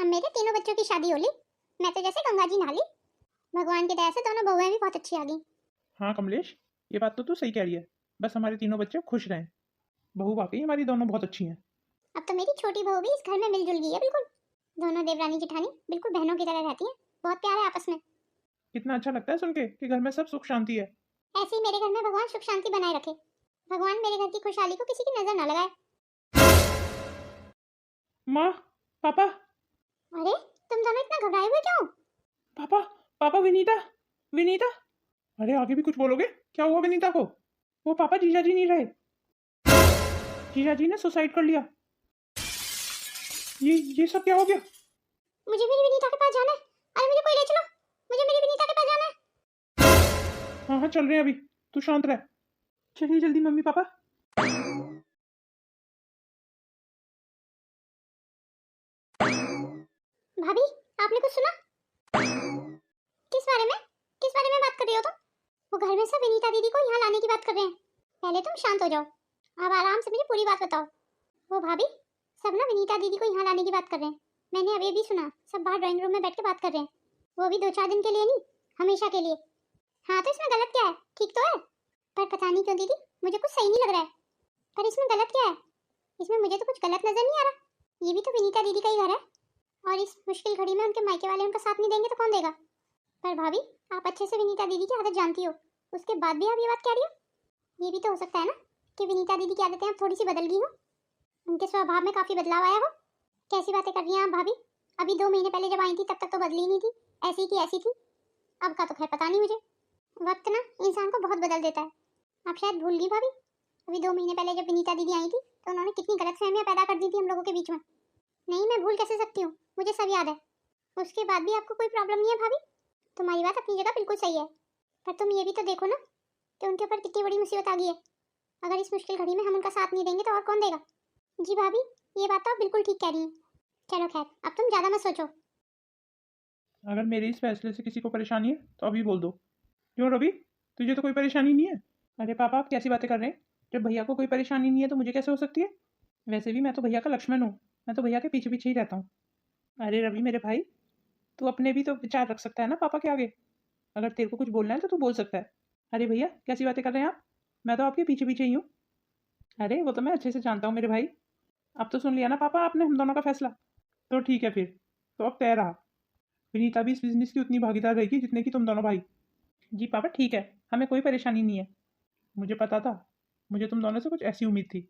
अब मेरे तीनों बच्चों की शादी हो ली, मैं तो जैसे गंगा जी नहा ली। भगवान की दया से दोनों बहुएं भी बहुत अच्छी आ गई। हाँ कमलेश, ये बात तो तू सही कह रही है। बस हमारे तीनों बच्चे खुश रहें। बहू वाकई हमारी दोनों बहुत अच्छी हैं। अब तो मेरी छोटी बहू भी इस घर में मिलजुल गई है बिल्कुल। दोनों देवरानी जेठानी बिल्कुल बहनों की तरह रहती हैं, बहुत प्यार है आपस में। कितना अच्छा लगता है सुन के कि घर में सब सुख शांति है। ऐसे ही मेरे घर में भगवान सुख शांति बनाए रखे। भगवान मेरे घर की खुशहाली को किसी की नजर ना लगाए। माँ, पापा, अरे तुम दोनों इतना घबराए हुए क्यों? पापा, पापा, विनीता, विनीता। अरे आगे भी कुछ बोलोगे? क्या हुआ विनीता को? वो पापा जीजा जी नहीं रहे। जीजा जी ने सुसाइड कर लिया। ये सब क्या हो गया? मुझे मेरी विनीता के पास जाना है। अरे मुझे कोई ले चलो, मुझे मेरी विनीता के पास जाना है। हाँ हाँ चल रहे हैं अभी, तू शांत रह। चलिए जल्दी मम्मी पापा। भाभी, आपने कुछ सुना? किस बारे में? किस बारे में बात कर रही हो तुम? वो घर में सब विनीता दीदी को यहाँ लाने की बात कर रहे हैं। पहले तुम शांत हो जाओ, अब आराम से मुझे पूरी बात बताओ। वो भाभी, सब ना विनीता दीदी को यहाँ लाने की बात कर रहे हैं। मैंने अभी भी सुना, सब बाहर ड्राइंग रूम में बैठ के बात कर रहे हैं। वो भी 2-4 दिन के लिए नहीं, हमेशा के लिए। हाँ तो इसमें गलत क्या है? ठीक तो है। पर पता नहीं क्यों दीदी, मुझे कुछ सही नहीं लग रहा है। पर इसमें गलत क्या है? इसमें मुझे तो कुछ गलत नजर नहीं आ रहा। ये भी तो विनीता दीदी का ही घर है, और इस मुश्किल घड़ी में उनके मायके वाले उनका साथ नहीं देंगे तो कौन देगा? पर भाभी, आप अच्छे से विनीता दीदी की आदत जानती हो, उसके बाद भी आप ये बात कह रही हो। ये भी तो हो सकता है ना कि विनीता दीदी की आदतें अब थोड़ी सी बदल गई हो, उनके स्वभाव में काफी बदलाव आया हो। कैसी बातें कर रही हैं आप भाभी? अभी 2 महीने पहले जब आई थी तब तक तो बदली नहीं थी, ऐसी की ऐसी थी। अब का तो खैर पता नहीं मुझे। वक्त ना इंसान को बहुत बदल देता है। आप शायद भूल गई भाभी, अभी 2 महीने पहले जब विनीता दीदी आई थी तो उन्होंने कितनी गलतफहमियां पैदा कर दी थी हम लोगों के बीच में। नहीं, मैं भूल कैसे सकती हूँ, मुझे सब याद है। उसके बाद भी आपको कोई प्रॉब्लम नहीं है भाभी? तुम्हारी बात अपनी जगह बिल्कुल सही है, पर तुम ये भी तो देखो ना कि उनके ऊपर कितनी बड़ी मुसीबत आ गई है। अगर इस मुश्किल घड़ी में हम उनका साथ नहीं देंगे तो और कौन देगा? जी भाभी, ये बात तो आप बिल्कुल ठीक कह रही हैं। चलो खैर, अब तुम ज्यादा मत सोचो। अगर मेरे इस फैसले से किसी को परेशानी है तो अभी बोल दो। क्यों रवि, तुझे तो कोई परेशानी नहीं है? अरे पापा आप कैसी बातें कर रहे हैं? जब भैया को कोई परेशानी नहीं है तो मुझे कैसे हो सकती है? वैसे भी मैं तो भैया का लक्ष्मण हूँ, मैं तो भैया के पीछे पीछे ही रहता हूँ। अरे रवि मेरे भाई, तू अपने भी तो विचार रख सकता है ना पापा के आगे। अगर तेरे को कुछ बोलना है तो तू बोल सकता है। अरे भैया कैसी बातें कर रहे हैं आप? मैं तो आपके पीछे पीछे ही हूँ। अरे वो तो मैं अच्छे से जानता हूँ मेरे भाई। अब तो सुन लिया ना पापा आपने हम दोनों का फैसला। तो ठीक है फिर, तो अब तय रहा। विनीता भी इस बिजनेस की उतनी भागीदार रहेगी जितने की तुम दोनों भाई। जी पापा ठीक है, हमें कोई परेशानी नहीं है। मुझे पता था, मुझे तुम दोनों से कुछ ऐसी उम्मीद थी।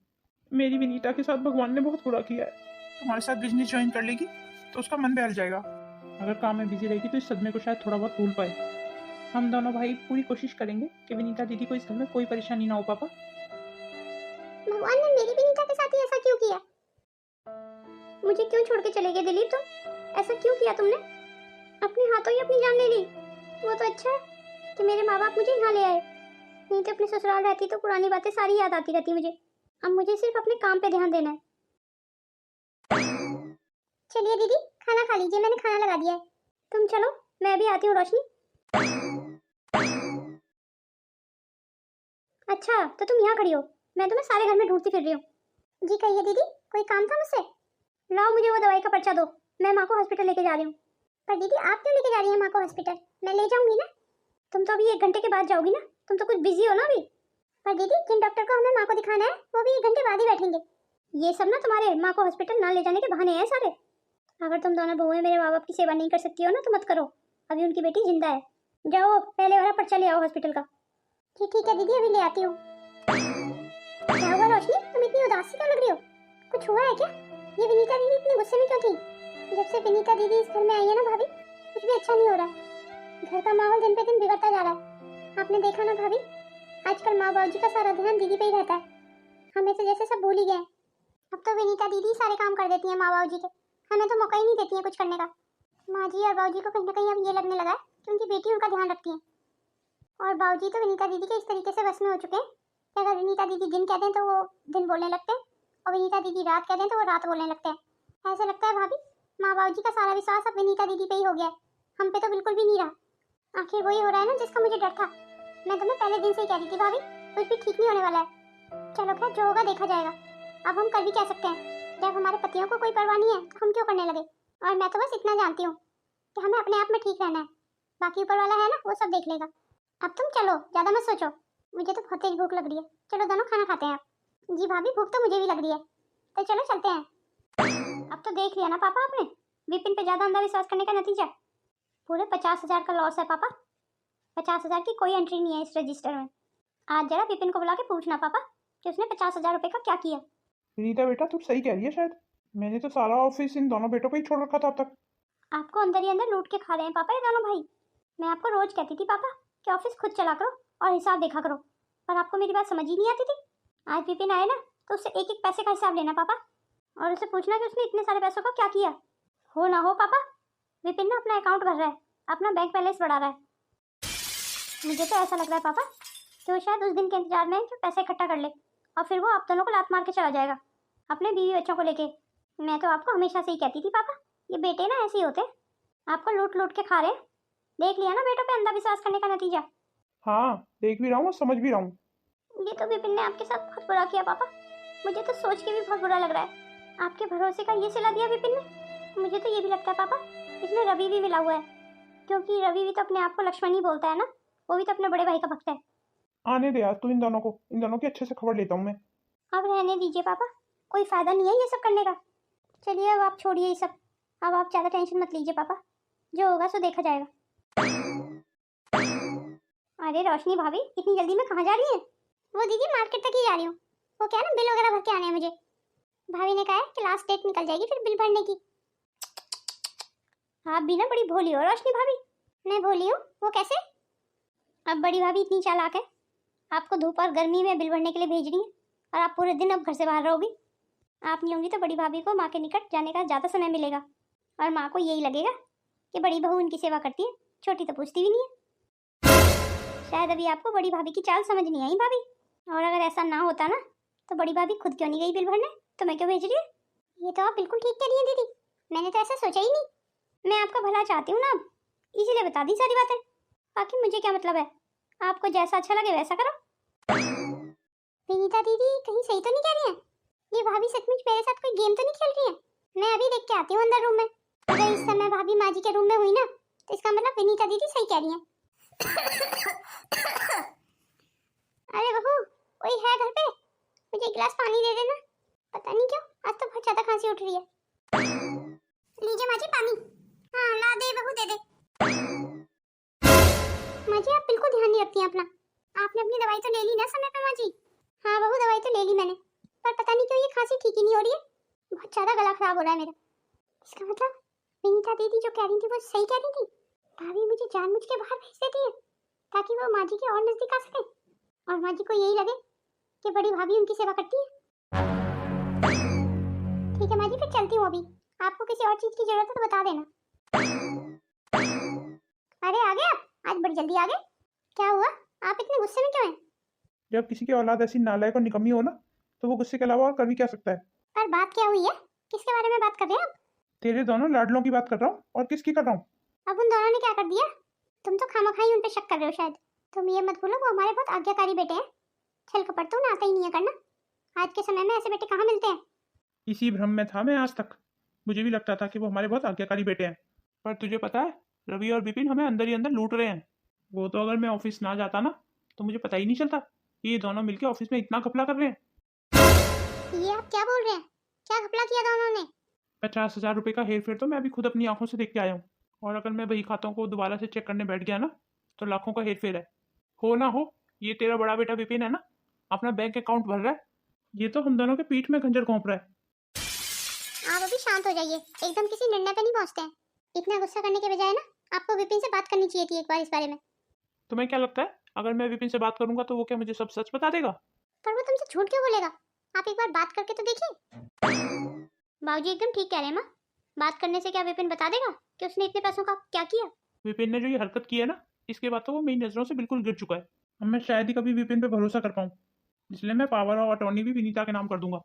मेरी विनीता के साथ भगवान ने बहुत बुरा किया है। तुम्हारे साथ बिजनेस ज्वाइन कर लेगी तो उसका मन बहल जाएगा। अगर काम में बिजी रहेगी तो इस सदमे को शायद थोड़ा बहुत भूल पाए। हम दोनों भाई पूरी कोशिश करेंगे कि विनीता दीदी को इस घर में कोई परेशानी ना हो पापा। भगवान ने मेरी विनीता के साथ ही ऐसा क्यों किया? मुझे क्यों छोड़ के चले गए दिलीप? तुम ऐसा क्यों किया तुमने? अपने हाथों ही अपनी जान ले ली। वो तो अच्छा है कि मेरे माँ बाप मुझे यहाँ ले आए, नहीं तो अपने ससुराल रहती तो पुरानी बातें सारी याद आती रहती मुझे। अब मुझे सिर्फ अपने काम पे ध्यान देना है। चलिए दीदी, खाना खा लीजिए, मैंने खाना लगा दिया है। तुम चलो, मैं भी आती हूँ रोशनी। अच्छा तो तुम यहाँ खड़ी हो, मैं तुम्हें सारे घर में ढूंढती फिर रही हूँ। जी कहिए दीदी, कोई काम था मुझसे? लाओ मुझे वो दवाई का पर्चा दो, मैं माँ को हॉस्पिटल लेके जा रही हूँ। पर दीदी आप क्यों लेके जा रही हैं माँ को हॉस्पिटल? मैं ले जाऊंगी ना। तुम तो अभी 1 घंटे के बाद जाओगी ना, तुम तो कुछ बिजी हो ना अभी। पर दीदी जिन डॉक्टर को हमें माँ को दिखाना है वो भी 1 घंटे बाद ही बैठेंगे। ये सब ना तुम्हारे माँ को हॉस्पिटल ना ले जाने के बहाने हैं सारे। अगर तुम दोनों बहुएं मेरे माँ बाप की सेवा नहीं कर सकती हो ना तो मत करो, अभी उनकी बेटी जिंदा है। जाओ पहले वाला पर्चा ले आओ हॉस्पिटल का। जी ठीक है दीदी, अभी ले आती हूँ। क्या हुआ रोशनी, तुम इतनी उदास सी क्यों लग रही हो? कुछ हुआ है क्या? ये विनीता दीदी इतनी गुस्से में क्यों थी? जब से विनीता दीदी इस घर में आई है ना भाभी, कुछ भी अच्छा नहीं हो रहा। घर का माहौल दिन पे दिन बिगड़ता जा रहा है। आपने देखा ना भाभी, आजकल माँ बाबू जी का सारा ध्यान दीदी पे ही रहता है। हमें तो जैसे सब भूल ही गए। अब तो विनीता दीदी सारे काम कर देती है माँ बाबू जी के, हमें तो मौका ही नहीं देती है कुछ करने का। माँ जी और बाबू जी को कहीं ना कहीं अब ये लगने लगा है कि उनकी बेटी उनका ध्यान रखती है। और बाबू जी तो विनीता दीदी के इस तरीके से बस में हो चुके हैं कि अगर विनीता दीदी दिन कहते हैं तो वो दिन बोलने लगते हैं, और विनीता दीदी रात कहते हैं तो वो रात बोलने लगते हैं। ऐसा लगता है भाभी माँ बाबू जी का सारा विश्वास अब विनीता दीदी पे ही हो गया है, हम पे तो बिल्कुल भी नहीं रहा। आखिर वही हो रहा है ना जिसका मुझे डर था। मैं तुम्हें पहले दिन से ही कह रही थी भाभी, कुछ भी ठीक नहीं होने वाला है। चलो खैर, जो होगा देखा जाएगा। अब हम कर भी कह सकते हैं, जब हमारे पतियों को कोई परवाह नहीं है तो हम क्यों करने लगे। और मैं तो बस इतना जानती हूँ कि हमें अपने आप में ठीक रहना है, बाकी ऊपर वाला है ना वो सब देख लेगा। अब तुम चलो, ज़्यादा मत सोचो। मुझे तो बहुत तेज भूख लग रही है, चलो दोनों खाना खाते हैं अब। जी भाभी, भूख तो मुझे भी लग रही है, तो चलो चलते हैं। अब तो देख लिया ना पापा आपने, विपिन पे ज़्यादा अंधविश्वास करने का नतीजा पूरे 50,000 का लॉस है पापा। 50,000 की कोई एंट्री नहीं है इस रजिस्टर में। आज जरा विपिन को बुला के पूछना पापा कि उसने 50,000 रुपये का क्या किया। विनीता बेटा तू सही कह रही है, शायद मैंने तो सारा ऑफिस इन दोनों बेटों को ही छोड़ रखा था अब तक। आपको अंदर ही अंदर लूट के खा रहे हैं पापा ये दोनों भाई। मैं आपको रोज कहती थी पापा कि ऑफिस खुद चला करो और हिसाब देखा करो, पर आपको मेरी बात समझ ही नहीं आती थी। आज विपिन आए ना तो उससे एक एक पैसे का हिसाब लेना पापा, और उसे पूछना कि उसने इतने सारे पैसों का क्या किया। हो ना हो पापा, विपिन ना अपना अकाउंट भर रहा है, अपना बैंक बैलेंस बढ़ा रहा है। मुझे तो ऐसा लग रहा है पापा कि वो शायद उस दिन के इंतजार में कि पैसे इकट्ठा कर ले और फिर वो आप दोनों को लात मार के चला जाएगा अपने बीवी बच्चों को लेके। मैं तो आपको हमेशा से ही कहती थी पापा, ये बेटे ना ऐसे ही होते, आपको लूट लूट के खा रहे। देख लिया ना बेटों पे अंधविश्वास करने का नतीजा। हाँ देख भी रहा हूँ और समझ भी रहा हूँ। ये तो विपिन ने आपके साथ बहुत बुरा किया पापा, मुझे तो सोच के भी बहुत बुरा लग रहा है। आपके भरोसे का ये सिला दिया विपिन ने। मुझे तो ये भी लगता है पापा इसमें रवि भी मिला हुआ है, क्योंकि रवि भी तो अपने आप को लक्ष्मण ही बोलता है ना, वो भी तो अपने बड़े भाई का भक्त है। आने दे यार तू इन दोनों की अच्छे से खबर लेता हूँ मैं। अब रहने दीजिए पापा, कोई फायदा नहीं है ये सब करने का। चलिए अब आप छोड़िए ये सब, अब आप ज़्यादा टेंशन मत लीजिए पापा, जो होगा सो देखा जाएगा। अरे रोशनी भाभी, इतनी जल्दी में कहाँ जा रही है? वो दीदी मार्केट तक ही जा रही हूँ, वो क्या ना बिल वगैरह भर के आने हैं मुझे। भाभी ने कहा है कि लास्ट डेट निकल जाएगी फिर बिल भरने की। आप भी ना बड़ी भोली हो रोशनी भाभी। मैं भोली हूँ? वो कैसे? अब बड़ी भाभी इतनी चालाक है, आपको धूप और गर्मी में बिल भरने के लिए भेज रही है और आप पूरे दिन अब घर से बाहर रहोगी। आप नहीं होंगी तो बड़ी भाभी को माँ के निकट जाने का ज़्यादा समय मिलेगा, और माँ को यही लगेगा कि बड़ी बहू उनकी सेवा करती है, छोटी तो पूछती भी नहीं है। शायद अभी आपको बड़ी भाभी की चाल समझ नहीं आई भाभी, और अगर ऐसा ना होता ना तो बड़ी भाभी खुद क्यों नहीं गई बिल भरने, तो मैं क्यों भेज रही है? ये तो आप बिल्कुल ठीक कह रही हैं दीदी, मैंने तो ऐसा सोचा ही नहीं। मैं आपका भला चाहती हूँ ना अब, इसीलिए बता दी सारी बातें, बाकी मुझे क्या मतलब है, आपको जैसा अच्छा लगे वैसा करो। विनीता दीदी कहीं सही तो नहीं कह रही हैं? ये भाभी सचमुच मेरे साथ कोई गेम तो नहीं खेल रही है? मैं अभी देख के आती हूँ अंदर रूम में। अगर इस समय भाभी माँ जी के रूम में हुई ना तो इसका मतलब विनीता दीदी सही कह रही हैं। अरे बहू, कोई है घर पे? मुझे एक गिलास पानी दे देना। पता नहीं क्यों आज तो बहुत ज्यादा खांसी उठ रही है। लीजिए माँ जी पानी। हाँ ला दे बहू, दे दे। माँ जी आप बिल्कुल ध्यान नहीं रखती हैं अपना, आपने अपनी दवाई तो ले ली ना समय पे माँ जी? हाँ बहू दवाई तो ले ली मैंने, पर पता नहीं क्यों ये खांसी ठीक ही नहीं हो रही है, बहुत ज्यादा गला खराब हो रहा है मेरा। इसका मतलब विनीता दीदी जो कह रही थी वो सही कह रही थी। भाभी मुझे जानबूझ के बाहर भेज देती है ताकि वो माँ जी के और नजदीक आ सके और माँ जी को यही लगे कि बड़ी भाभी उनकी सेवा करती है। ठीक है माँ जी, फिर चलती हूँ अभी, आपको किसी और चीज की जरूरत है तो बता देना। अरे आ गए आप, आज बड़ी जल्दी आ गए, क्या हुआ? आप इतने गुस्से में क्यों हैं? जब किसी की औलाद ऐसी नालायक और निकम्मी हो ना तो वो गुस्से के अलावा और कर भी क्या सकता है। पर बात क्या हुई है, किसके बारे में बात कर रहे हैं आप? तेरे दोनों लाडलों की बात कर रहा हूँ, और किसकी कर रहा हूँ? अब उन दोनों ने क्या कर दिया? तुम तो खामखाई उन पे शक कर रहे हो शायद। तुम ये मत भूलो वो हमारे बहुत आज्ञाकारी बेटे हैं, छल कपट तो उन्हें आता ही नहीं है करना। आज के समय में ऐसे बेटे कहाँ मिलते हैं? इसी भ्रम में था मैं आज तक, मुझे भी लगता था कि वो हमारे बहुत आज्ञाकारी बेटे हैं, पर तुझे पता है रवि और विपिन हमें अंदर ही अंदर लूट रहे हैं। वो तो अगर मैं ऑफिस ना जाता ना तो मुझे पता ही नहीं चलता कि ये दोनों मिलकर ऑफिस में इतना घपला कर रहे हैं। ये आप क्या बोल रहे हैं? क्या घपला किया दोनों ने? 50,000 रुपये का हेर फेर तो मैं अभी खुद अपनी आंखों से देख के आया हूँ, और अगर मैं वही खातों को दोबारा से चेक करने बैठ गया ना तो लाखों का हेर फेर है। हो ना हो, ये तेरा बड़ा बेटा विपिन है ना, अपना बैंक अकाउंट भर रहा है, ये तो हम दोनों के पीठ में खंजर घोंप रहा है। आप अभी शांत हो जाइए, एकदम किसी निर्णय पे नहीं पहुंचते हैं। इतना गुस्सा करने के बजाय ना आपको विपिन से बात करनी चाहिए थी एक बार इस बारे में। तुम्हें क्या लगता है अगर मैं विपिन से बात करूंगा तो वो क्या मुझे सब सच बता देगा? पर वो तुमसे झूठ क्यों बोलेगा? आप एक बार बात करके तो देखिए। बाबूजी एकदम ठीक कह रहे हैं माँ, बात करने से क्या विपिन बता देगा कि उसने इतने पैसों का क्या किया? विपिन ने जो ये हरकत की है ना, इसके बाद तो वो मेरी नज़रों से बिल्कुल गिर चुका है। अब मैं शायद ही कभी विपिन पे भरोसा कर पाऊँ, इसलिए मैं पावर ऑफ अटॉर्नी भी विनीता के नाम कर दूंगा।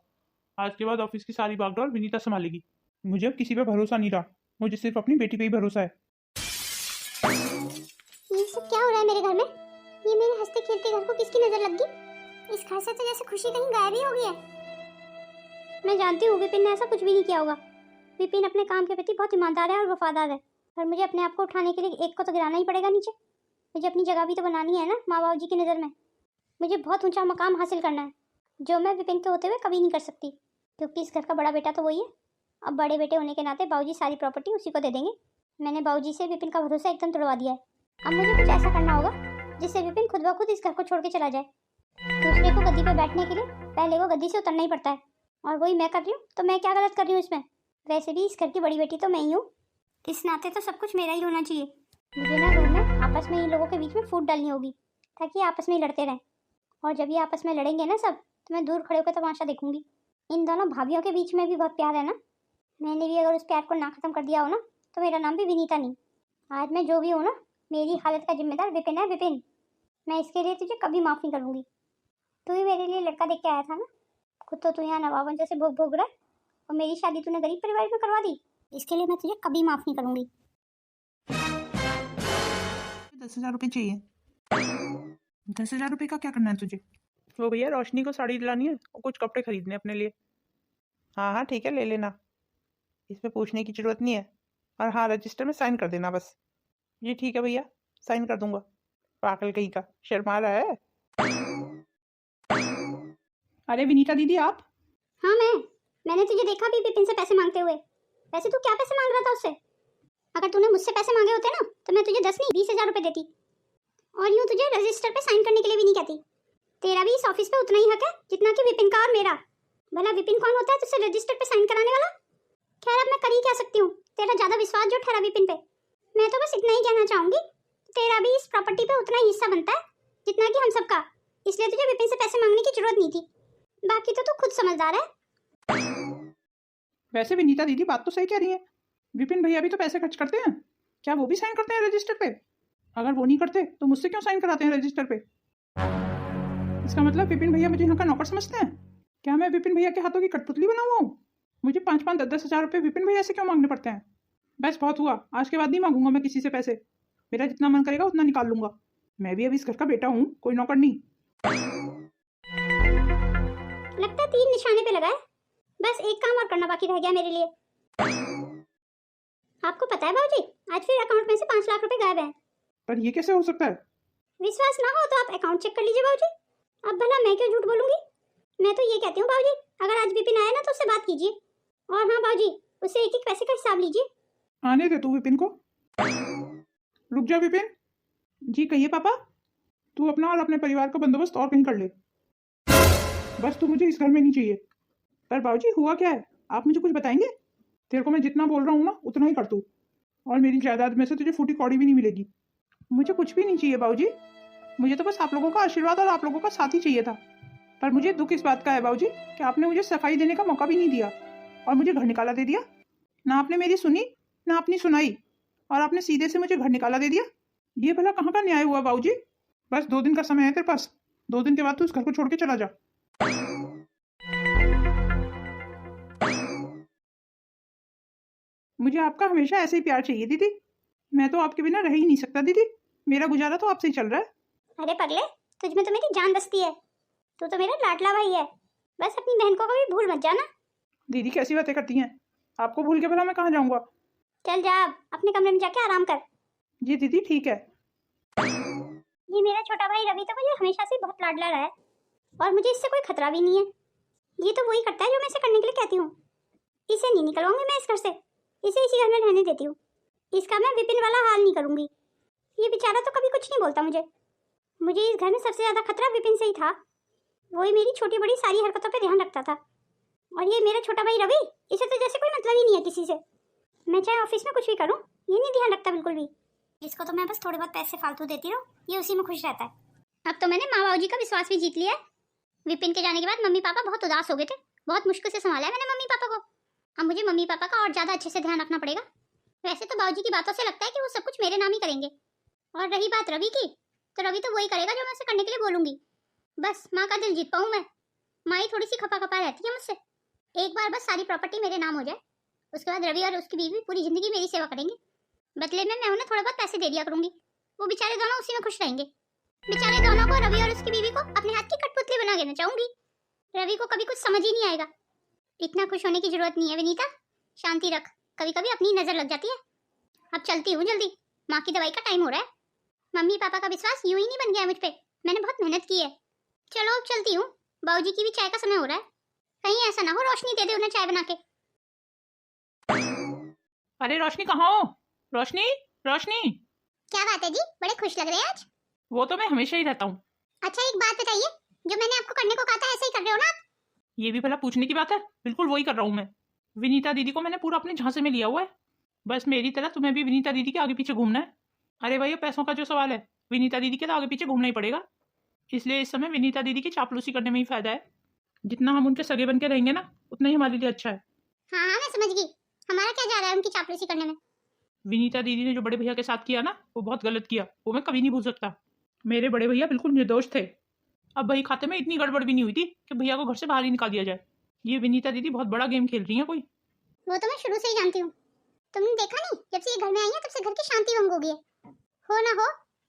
आज के बाद ऑफिस की सारी बागडोर विनीता संभालेगी। मुझे अब किसी पे भरोसा नहीं रहा, मुझे सिर्फ अपनी बेटी पे ही भरोसा है। ये सब क्या हो रहा है मेरे घर में? ये मेरे हंसते खेलते घर को किसकी नजर लग गई? इस घर से तो जैसे खुशी कहीं गायब ही हो गई है। मैं जानती हूँ विपिन ने ऐसा कुछ भी नहीं किया होगा, विपिन अपने काम के प्रति बहुत ईमानदार है और वफादार है, पर मुझे अपने आप को उठाने के लिए एक को तो गिराना ही पड़ेगा नीचे। मुझे अपनी जगह भी तो बनानी है ना माँ बाबू जी की नज़र में। मुझे बहुत ऊंचा मकाम हासिल करना है, जो मैं विपिन के होते हुए कभी नहीं कर सकती, क्योंकि इस घर का बड़ा बेटा तो वही है। अब बड़े बेटे होने के नाते बाबूजी सारी प्रॉपर्टी उसी को दे देंगे। मैंने बाबूजी से विपिन का भरोसा एकदम तोड़वा दिया है। अब मुझे कुछ ऐसा करना होगा जिससे विपिन खुद ब खुद इस घर को छोड़ के चला जाए। दूसरे को गद्दी पर बैठने के लिए पहले वो गद्दी से उतरना ही पड़ता है, और वही मैं कर रही हूँ, तो मैं क्या गलत कर रही हूँ इसमें? वैसे भी इस घर की बड़ी बेटी तो मैं ही हूँ, इस नाते तो सब कुछ मेरा ही होना चाहिए। मुझे ना घर में आपस में इन लोगों के बीच में फूट डालनी होगी, ताकि ये आपस में ही लड़ते रहें। और जब ये आपस में लड़ेंगे ना सब, तो मैं दूर खड़े होकर तमाशा देखूंगी। इन दोनों भाभियों के बीच में भी बहुत प्यार है ना। मैंने भी अगर उस प्यार को ना खत्म कर दिया हो ना, तो मेरा नाम भी विनीता नहीं। आज मैं जो भी हूँ ना, मेरी हालत का जिम्मेदार विपिन है। विपिन, मैं इसके लिए तुझे कभी माफ़ नहीं करूँगी। तू ही मेरे लिए लड़का देख के आया था ना, खुद तो तू यहाँ नवाबन जैसे भोग भोग रहा है, और मेरी शादी तूने गरीब परिवार में करवा दी। इसके लिए मैं तुझे कभी माफ़ नहीं करूँगी। 10,000 रुपये चाहिए। 10,000 रुपये का क्या करना है तुझे? वो भैया रोशनी को साड़ी दिलानी है और कुछ कपड़े खरीदने अपने लिए। हाँ हाँ ठीक है, ले लेना, इसमें पूछने की ज़रूरत नहीं है। और हाँ, रजिस्टर में साइन कर देना बस। जी ठीक है भैया, साइन कर दूंगा। पागल कहीं का, शर्मा रहा है। अरे विनीता दीदी आप? हाँ मैंने तुझे देखा भी विपिन से पैसे मांगते हुए। वैसे तू क्या पैसे मांग रहा था उससे? अगर तूने मुझसे पैसे मांगे होते ना, तो मैं तुझे 10 नहीं 20,000 रुपये देती, और यूँ तुझे रजिस्टर पे साइन करने के लिए भी नहीं कहती। तेरा भी इस ऑफिस पे उतना ही हक है जितना कि विपिन का और मेरा। भला विपिन कौन होता है तुझसे रजिस्टर पे साइन कराने वाला? खैर, अब मैं कर ही क्या सकती हूँ, तेरा ज्यादा विश्वास जो ठहरा विपिन पे। मैं तो बस इतना ही कहना चाहूंगी, तेरा भी इस प्रॉपर्टी पे उतना ही हिस्सा बनता है जितना कि हम सबका, इसलिए तुझे विपिन से पैसे मांगने की जरूरत नहीं थी। बाकी तो तू खुद समझदार है। वैसे विनीता दीदी बात तो सही कह रही है, विपिन भैया भी तो पैसे खर्च करते हैं, क्या वो भी साइन करते हैं रजिस्टर पे? अगर वो नहीं करते तो मुझसे क्यों साइन कराते हैं रजिस्टर पे? इसका मतलब विपिन भैया मुझे यहाँ का नौकर समझते हैं? क्या मैं विपिन भैया के हाथों की कठपुतली बना हुआ हूँ? मुझे 5-5, 10-10 हज़ार रुपये विपिन भैया से क्यों मांगने पड़ते हैं? बस बहुत हुआ, आज के बाद नहीं मांगूंगा मैं किसी से पैसे। मेरा जितना मन करेगा उतना निकाल लूंगा। मैं भी अभी इस घर का बेटा हूँ, कोई नौकर नहीं। लगता है तीर निशाने पे लगा है। बस एक काम और करना बाकी रह गया मेरे लिए। आपको पता है बाबूजी, आज फिर अकाउंट में से 5 लाख रुपए गायब हैं। पर ये कैसे हो सकता है? विश्वास ना हो तो आप अकाउंट चेक कर लीजिए बाबूजी। अब भला मैं क्यों झूठ बोलूंगी? मैं तो ये कहती हूँ बाबूजी, अगर आज विपिन आया ना तो उससे बात कीजिए, और हाँ बाबूजी, उससे एक एक पैसे का हिसाब लीजिए। आने दे तू विपिन को। रुक जा विपिन। जी कहिए पापा। तू अपना और अपने परिवार का बंदोबस्त और कहीं कर ले, बस तू मुझे इस घर में नहीं चाहिए। पर बाबूजी हुआ क्या है, आप मुझे कुछ बताएंगे? तेरे को मैं जितना बोल रहा हूँ ना उतना ही कर तू, और मेरी जायदाद में से तुझे फूटी कौड़ी भी नहीं मिलेगी। मुझे कुछ भी नहीं चाहिए बाबूजी, मुझे तो बस आप लोगों का आशीर्वाद और आप लोगों का साथ ही चाहिए था। पर मुझे दुख इस बात का है बाबूजी कि आपने मुझे सफाई देने का मौका भी नहीं दिया और मुझे घर निकाला दे दिया। ना आपने मेरी सुनी ना अपनी सुनाई, और आपने सीधे से मुझे घर निकाला दे दिया। ये भला कहाँ का न्याय हुआ बाबूजी? बस 2 दिन का समय है तेरे पास, 2 दिन के बाद तू इस घर को छोड़ के चला जा। मुझे आपका हमेशा ऐसे ही प्यार चाहिए दीदी, मैं तो आपके बिना रह ही नहीं सकता दीदी, मेरा गुजारा तो आपसे ही चल रहा है। अरे पगले, तुझ में तो मेरी जान बसती है, तू तो मेरा लाडला भाई है। बस अपनी बहन को कभी भूल मत जाना। दीदी कैसी बातें करती हैं, आपको भूल के भला मैं कहाँ जाऊँगा? चल जा, अपने कमरे में जाके आराम कर। जी दीदी ठीक है। ये मेरा छोटा भाई रवि तो मुझे हमेशा से बहुत लाडला रहा है, और मुझे इससे कोई खतरा भी नहीं है। ये तो वही करता है जो मैं इसे करने के लिए कहती हूँ। इसे नहीं निकलवाऊंगी मैं इस घर से, इसे इसी घर में रहने देती हूँ। इसका मैं विपिन वाला हाल नहीं करूंगी। ये बेचारा तो कभी कुछ नहीं बोलता मुझे इस घर में सबसे ज्यादा खतरा विपिन से ही था। वही मेरी छोटी बड़ी सारी हरकतों पे ध्यान रखता था, और ये मेरा छोटा भाई रवि, इसे तो जैसे कोई मतलब ही नहीं है किसी से। मैं चाहे ऑफिस में कुछ भी करूँ, ये नहीं ध्यान रखता बिल्कुल भी। इसको तो मैं बस थोड़े बहुत पैसे फालतू देती रहूँ, ये उसी में खुश रहता है। अब तो मैंने माँ बाबू जी का विश्वास भी जीत लिया है। विपिन के जाने के बाद मम्मी पापा बहुत उदास हो गए थे, बहुत मुश्किल से संभाला है मैंने मम्मी पापा को। अब मुझे मम्मी पापा का और ज्यादा अच्छे से ध्यान रखना पड़ेगा। वैसे तो बाबूजी की बातों से लगता है कि वो सब कुछ मेरे नाम ही करेंगे, और रही बात रवि की, तो रवि तो वही करेगा जो मैं उसे करने के लिए बोलूंगी। बस माँ का दिल जीत पाऊँ मैं। माँ ही थोड़ी सी खपा खपा रहती है मुझसे। एक बार बस सारी प्रॉपर्टी मेरे नाम हो जाए, उसके बाद रवि और उसकी बीवी पूरी जिंदगी मेरी सेवा करेंगे। बदले में मैं उन्हें थोड़ा बहुत पैसे दे दिया करूंगी, वो बेचारे दोनों उसी में खुश रहेंगे। बेचारे दोनों को, रवि और उसकी बीवी को, अपने हाथ की कठपुतली बना देना चाहूंगी। रवि को कभी कुछ समझ ही नहीं आएगा। इतना खुश होने की जरूरत नहीं है विनीता, शांति रख, कभी कभी अपनी नजर लग जाती है। अब चलती हूँ जल्दी, माँ की दवाई का टाइम हो रहा है। मम्मी पापा का विश्वास यूं ही नहीं बन गया है मुझ पे, मैंने बहुत मेहनत की है। चलो अब चलती हूँ, बाबूजी की भी चाय का समय हो रहा है, कहीं ऐसा ना हो रोशनी दे दे उन्हें चाय बना के। अरे रोशनी कहाँ हो? रोशनी, रोशनी। क्या बात है जी, बड़े खुश लग रहे हैं आज। वो तो मैं हमेशा ही रहता हूँ। अच्छा एक बात बताइए, जो मैंने आपको करने को कहा था ऐसे ही कर रहे हो ना आप? ये भी भला पूछने की बात है? बिल्कुल वही कर रहा हूँ मैं। विनीता दीदी को मैंने पूरा अपने झांसे में लिया हुआ है। बस मेरी तरह तुम्हें भी विनीता दीदी के आगे पीछे घूमना है। अरे भाई, पैसों का जो सवाल है, विनीता दीदी के तो आगे पीछे घूमना ही पड़ेगा। इसलिए इस समय विनीता दीदी की चापलूसी करने में ही फायदा है। जितना हम उनके सगे बन के रहेंगे ना, उतना ही हमारे लिए अच्छा है। हाँ हाँ मैं समझ गई, हमारा क्या जा रहा है उनकी चापलूसी करने में। विनीता दीदी ने जो बड़े भैया के साथ किया ना, वो बहुत गलत किया, वो मैं कभी नहीं भूल सकता। मेरे बड़े भैया बिल्कुल निर्दोष थे। अब भाई खाते में इतनी गड़बड़ भी नहीं हुई थी कि भैया को घर से बाहर ही निकाल दिया जाए। ये विनीता दीदी बहुत बड़ा गेम खेल रही है कोई। वो तो मैं शुरू से ही जानती हूँ, तुमने देखा नहीं जब से ये घर में आई है तब से घर की शांति भंग हो गई है। हो ना हो,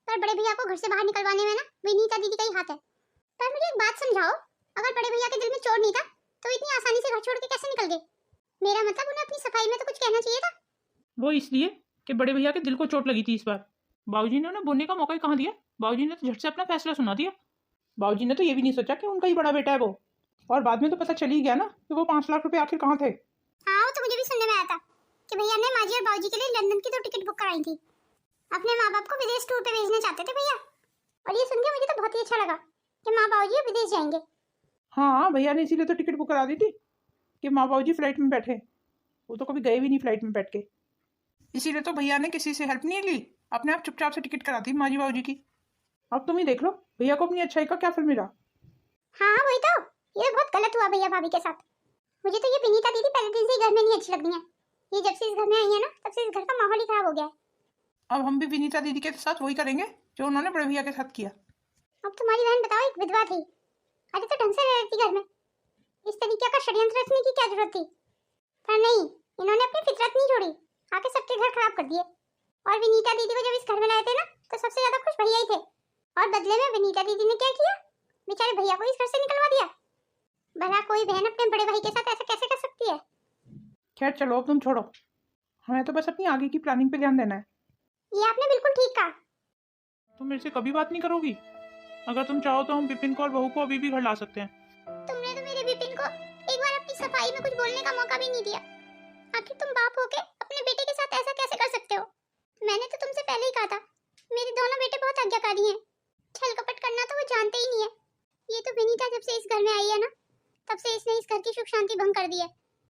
पर बड़े भैया को घर से बाहर निकलवाने में ना विनीता दीदी का ही हाथ है। पर मुझे एक बात समझाओ, अगर बड़े भैया के दिल में चोट नहीं था तो इतनी आसानी से घर छोड़ के कैसे निकल गए? मेरा मतलब उन्हें अपनी सफाई में तो कुछ कहना चाहिए था। वो इसलिए कि बड़े भैया के दिल को चोट लगी थी इस बार। बाबूजी ने उन्हें बोलने का मौका ही कहाँ दिया। बाबूजी ने तो झट से अपना फैसला सुना दिया। बाबूजी ने तो ये भी नहीं सोचा कि उनका ही बड़ा बेटा है वो। और बाद में तो पता चल ही गया ना कि वो 5 लाख रुपए आखिर कहाँ थे। हाँ वो तो मुझे भी सुनने में आया था कि भैया ने माँ जी और बाबूजी के लिए लंदन की 2 टिकट बुक कराई थी। अपने माँ बाप को विदेश टूर पे भेजना चाहते थे भैया। और ये सुन के मुझे तो बहुत ही अच्छा लगा कि माँ बाबूजी विदेश जाएंगे। हाँ, भैया ने इसीलिए तो टिकट बुक करा दी थी कि माँ बाबूजी फ्लाइट में बैठे। वो तो कभी गए भी नहीं फ्लाइट में बैठ के। इसीलिए तो भैया ने किसी से हेल्प नहीं ली, अपने आप चुपचाप से टिकट करा दी माँ जी बाबूजी की। अब तुम ही देख लो भैया को अपनी अच्छाई का क्या फल मिला। हाँ वही तो, ये बहुत गलत हुआ भैया भाभी के साथ। मुझे तो ये विनीता दीदी पहले दिन से ही घर में नहीं अच्छी लग रही है। ये जब से इस घर में आई है ना तब से इस घर का माहौल ही खराब हो गया है। अब हम भी विनीता दीदी के साथ वही करेंगे जो उन्होंने बड़े भैया के साथ किया। अब तुम्हारी बहन बताओ एक विधवा थी, अरे तो ढंग से रह रही थी घर में, इस तरीके का षड्यंत्र रचने की क्या जरूरत थी? पर नहीं, इन्होंने अपनी फितरत नहीं छोड़ी, आके सबके घर खराब कर दिए। और विनीता दीदी को जब इस घर में लाए थे ना तो सबसे ज्यादा खुश भैया ही थे। और बदले में विनीता दीदी ने क्या किया, बेचारे भैया को इस घर से निकलवा दिया। भला कोई बहन अपने बड़े भाई के साथ ऐसा कैसे कर सकती है? खैर चलो, अब तुम छोड़ो, हमें तो बस अपनी आगे की प्लानिंग पे ध्यान देना है। ये आपने बिल्कुल ठीक कहा। तुम मेरे से कभी बात नहीं करोगी? अगर तुम चाहो तो हम विपिन को और बहू को अभी भी घर ला सकते हैं। तुमने तो मेरे विपिन को एक बार अपनी सफाई में कुछ बोलने का मौका भी नहीं दिया। आखिर तुम बाप होके अपने बेटे के साथ ऐसा कैसे कर सकते हो? मैंने तो तुमसे पहले ही कहा था, मेरे दोनों बेटे बहुत आज्ञाकारी हैं। छल कपट करना तो वो जानते ही नहीं है। ये तो विनीता जब से इस घर में आई है ना तब से इसने इस घर की सुख शांति भंग कर दी है।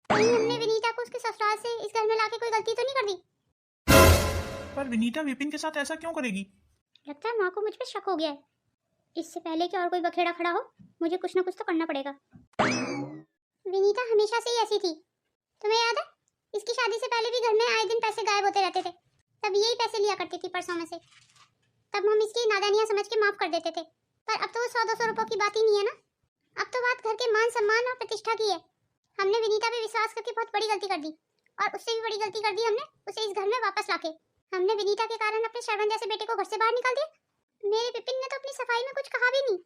कहीं हमने विनीता को उसके ससुराल से इस घर में लाके कोई गलती तो नहीं कर दी? पर विनीता विपिन के साथ ऐसा क्यों करेगी? लगता है माँ को मुझ पे शक हो गया है। इससे पहले कि और कोई बखेड़ा खड़ा हो, मुझे कुछ ना कुछ तो करना पड़ेगा। विनीता हमेशा से ही ऐसी थी, तुम्हें याद है? इसकी शादी से पहले भी घर में आए दिन पैसे गायब होते रहते थे, तब यही पैसे लिया करती थी पर्सों में से। तब हम इसकी नादानियां समझ के माफ कर देते थे, पर अब तो वो 100-200 रुपयों की बात ही नहीं है ना। अब तो बात घर के मान सम्मान और प्रतिष्ठा की है। हमने विनीता पे विश्वास करके बहुत बड़ी गलती कर दी, और उससे भी बड़ी गलती कर दी हमने उसे इस घर में वापस लाके। हमने विनीता के कारण अपने श्रवण जैसे बेटे को घर से बाहर निकाल दिया। मेरे विपिन ने तो अपनी सफाई में कुछ कहा भी नहीं,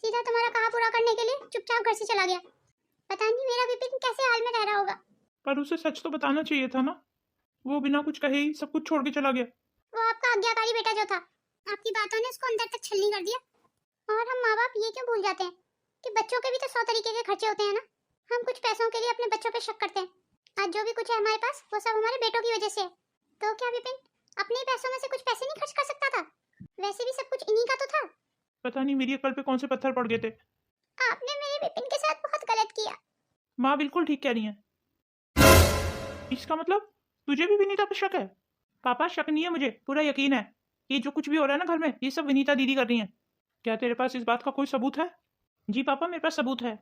सीधा तुम्हारा कहा पूरा करने के लिए चुपचाप घर से चला गया। पता नहीं मेरा विपिन कैसे हाल में रह रहा होगा। पर उसे सच तो बताना चाहिए था ना, वो बिना कुछ कहे ही सब कुछ छोड़ के चला गया। वो आपका आज्ञाकारी बेटा जो था, आपकी बातों ने उसको अंदर तक छलनी कर दिया। और हम माँ बाप ये क्यों भूल जाते हैं कि बच्चों के भी तो 100 तरीके के खर्चे होते हैं ना। हम कुछ पैसों के लिए अपने बच्चों पे शक करते हैं। आज जो भी कुछ है हमारे पास वो सब हमारे बेटों की वजह से है। तो क्या विपिन अपने पैसों में से कुछ पैसे नहीं खर्च कर सकता था? वैसे भी सब कुछ इन्हीं का तो था। पता नहीं मेरी अकल पे कौन से पत्थर पड़ गए थे। आपने मेरे विपिन के साथ बहुत गलत किया। माँ बिल्कुल ठीक कह रही है। इसका मतलब तुझे भी विनीता पे शक है? पापा शक नहीं है, मुझे पूरा यकीन है। ये जो कुछ भी हो रहा है ना घर में, ये सब विनीता दीदी कर रही है। क्या तेरे पास इस बात का कोई सबूत है? जी पापा, मेरे पास सबूत है।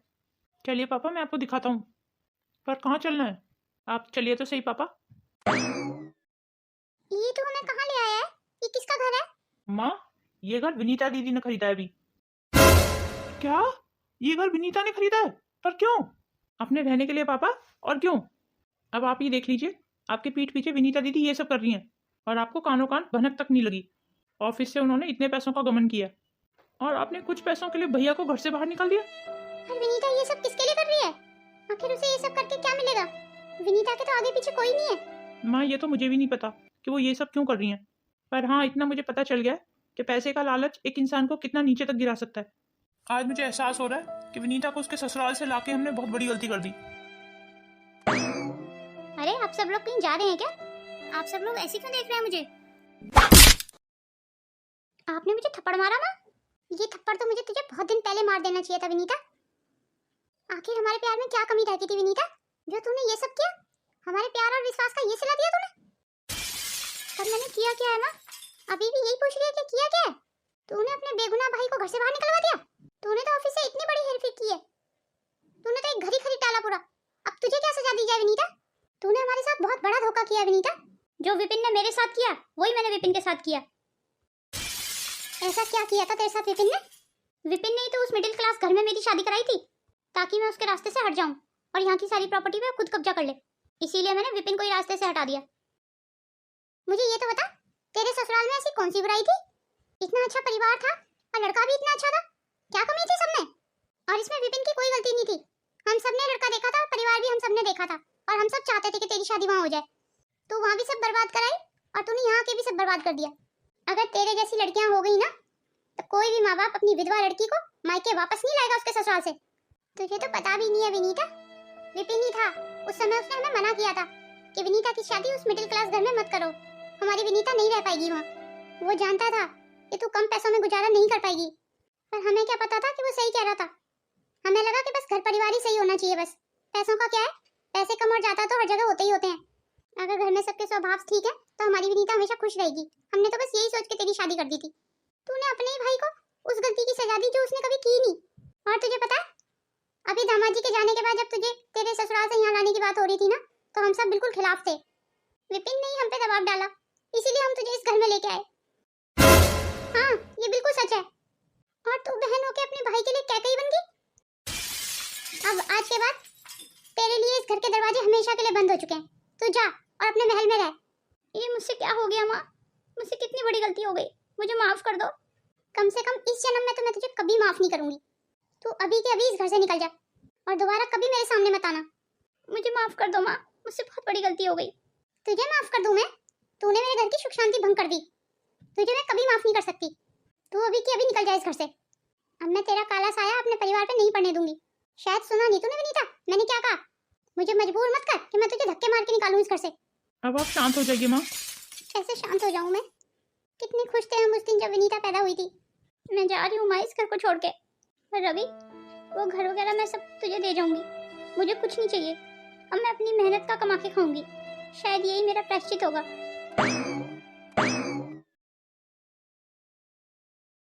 चलिए पापा, मैं आपको दिखाता हूँ। पर कहाँ चलना है? आप चलिए तो सही पापा। ये तो हमें कहाँ ले आया है? ये किसका घर है? माँ, ये घर विनीता दीदी ने खरीदा है अभी। क्या? ये घर विनीता ने खरीदा है? पर क्यों? अपने रहने के लिए पापा, और क्यों? अब आप ही देख लीजिए, आपके पीठ पीछे विनीता दीदी ये सब कर रही हैं और आपको कानों कान भनक तक नहीं लगी। ऑफिस से उन्होंने इतने पैसों का गमन किया और आपने कुछ पैसों के लिए भैया को घर से बाहर निकाल दिया। पर विनीता ये सब किसके लिए कर रही है? आखिर उसे ये सब करके क्या मिलेगा? विनीता के तो आगे पीछे कोई नहीं है। माँ ये तो मुझे भी नहीं पता कि वो ये सब क्यों कर रही हैं, पर हाँ इतना मुझे पता चल गया है कि पैसे का लालच एक इंसान को कितना नीचे तक गिरा सकता है। आज मुझे एहसास हो रहा है कि विनीता को उसके ससुराल से लाके हमने बहुत बड़ी गलती कर दी। अरे आप सब लोग कहीं जा रहे हैं क्या? आप सब लोग ऐसे क्यों देख रहे हैं मुझे? आपने मुझे थप्पड़ मारा ना? ये थप्पड़ तो मुझे तुझे बहुत दिन पहले मार देना चाहिए था विनीता। आखिर हमारे प्यार में क्या कमी रह गई थी विनीता, जो तूने ये सब किया? हमारे प्यार और विश्वास का ये सिला दिया तूने। पर मैंने किया क्या है ना? अभी भी यही पूछ रही है कि किया क्या है? तूने अपने बेगुनाह भाई को घर से बाहर निकलवा दिया। तूने तो ऑफिस से इतनी बड़ी हेरफेर की है। तूने तो एक घर ही खरीद डाला पूरा। अब तुझे क्या सजा दी जाए विनीता? तूने हमारे साथ बहुत बड़ा धोखा किया विनीता। जो विपिन ने मेरे साथ किया वही मैंने विपिन के साथ किया। ऐसा क्या किया था तेरे साथ विपिन ने? विपिन ने ही तो उस मिडिल क्लास घर में मेरी शादी कराई थी ताकि मैं उसके रास्ते से हट जाऊं और यहाँ की सारी प्रॉपर्टी पे खुद कब्जा कर ले। इसीलिए मैंने विपिन को ही रास्ते से हटा दिया। मुझे ये तो बता, तेरे ससुराल में ऐसी कौन सी बुराई थी? इतना अच्छा परिवार था और लड़का भी इतना अच्छा था, क्या कमी थी सब में? और इसमें विपिन की कोई गलती नहीं थी। हम सबने लड़का देखा था और परिवार भी हम सबने देखा था और हम सब चाहते थे कि तेरी शादी वहाँ हो जाए। तू वहाँ भी सब बर्बाद कराई और तूने यहाँ के भी सब बर्बाद कर दिया। अगर तेरे जैसी लड़कियां हो गई ना तो कोई भी माँ बाप अपनी विधवा लड़की को मायके वापस नहीं लाएगा उसके ससुराल से। तुझे तो पता भी नहीं है विनीता, विपिन ही था उस समय, उसने हमें मना किया था कि विनीता की शादी उस मिडिल क्लास घर में मत करो, हमारी विनीता नहीं रह पाएगी वहाँ। वो जानता था कि तू कम पैसों में गुजारा नहीं कर पाएगी, पर हमें क्या पता था कि वो सही कह रहा था। हमें लगा कि बस घर परिवार ही सही होना चाहिए, बस पैसों का क्या है, पैसे कम और ज्यादा तो हर जगह होते ही होते हैं। अगर घर में सबके स्वभाव ठीक है तो हमारी विनीता हमेशा खुश रहेगी। हमने तो बस यही सोच के तेरी शादी कर दी थी। तूने अपने ही भाई को उस गलती की सजा दी जो उसने कभी की नहीं। और तुझे पता है, अभी दामाद जी के जाने के बाद जब तुझे तेरे ससुराल से यहाँ लाने की बात हो रही थी ना, तो हम सब बिल्कुल खिलाफ थे। विपिन ने ही हम पे दबाव डाला, इसीलिए हम तुझे इस घर में लेके आए। हाँ ये बिल्कुल सच है। और तू बहन होके अपने भाई के लिए कैकई बन गई। अब आज के बाद तेरे लिए इस घर के दरवाजे हमेशा के लिए बंद हो चुके हैं। तू जा और अपने महल में रह। ये मुझसे क्या हो गया माँ? मुझसे कितनी बड़ी गलती हो गई, मुझे माफ कर दो। कम से कम इस जन्म में तो मैं तुझे कभी माफ नहीं करूंगी। तू अभी के अभी इस घर से निकल जा और दोबारा कभी मेरे सामने मत आना। मुझे माफ कर दो माँ, मुझसे बहुत बड़ी गलती हो गई। तुझे माफ कर दूं मैं? तूने मेरे घर की सुख शांति भंग कर दी, तुझे मैं कभी माफ नहीं कर सकती। तू अभी की अभी निकल जा इस घर से। अब मैं तेरा काला साया अपने परिवार पे नहीं पड़ने दूंगी। शायद सुना नहीं तूने विनीता, मैंने क्या कहा? मुझे मजबूर मत कर कि मैं तुझे धक्के मार के निकालूं इस घर से। अब आप शांत हो जाइए माँ। कैसे शांत हो जाऊं मैं? कितने खुश थे हम उस दिन जब विनीता पैदा हुई थी। मैं जा रही हूँ माँ इस घर को छोड़ के। पर रवि, वो घर वगैरह मैं सब तुझे दे जाऊंगी, मुझे कुछ नहीं चाहिए। अब मैं अपनी मेहनत का कमा के खाऊंगी, शायद यही मेरा प्रायश्चित होगा।